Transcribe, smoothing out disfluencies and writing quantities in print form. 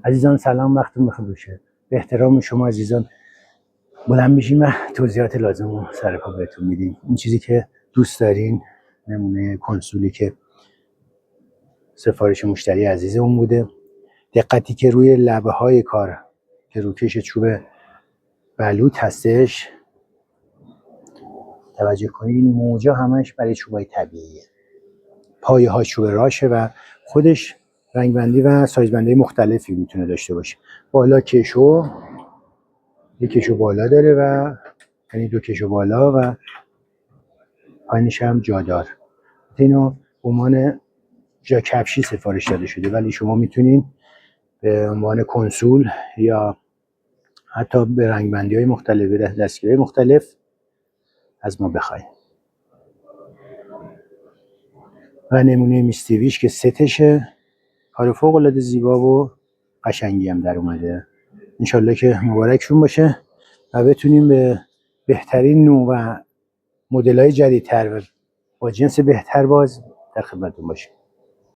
عزیزان سلام، وقتتون بخیر باشه. به احترام شما عزیزان بلند میشیم و توضیحات لازم رو سر پا بهتون میدیم. این چیزی که دوست دارین، نمونه کنسولی که سفارش مشتری عزیزمون بوده. دقتی که روی لبه های کار که روکش چوب بلوط هستش توجه کنید، این موجا همش برای چوبای طبیعیه. پایه ها چوب راشه و خودش رنگ بندی و سایز بندی مختلفی میتونه داشته باشه. بالا کشو، یک کشو بالا داره و یعنی دو کشو بالا و پایینش هم جادار. اینو به عنوان جا کفشی سفارش داده شده، ولی شما میتونین به عنوان کنسول یا حتی به رنگ بندی های مختلف، به دستگیری مختلف از ما بخواین. و نمونه میستیویش که ستشه، کار فوق العاده زیبا و قشنگی هم در اومده. انشالله که مبارکشون باشه و بتونیم به بهترین نوع و مدل های جدیدتر و با جنس بهتر باز در خدمتتون باشیم.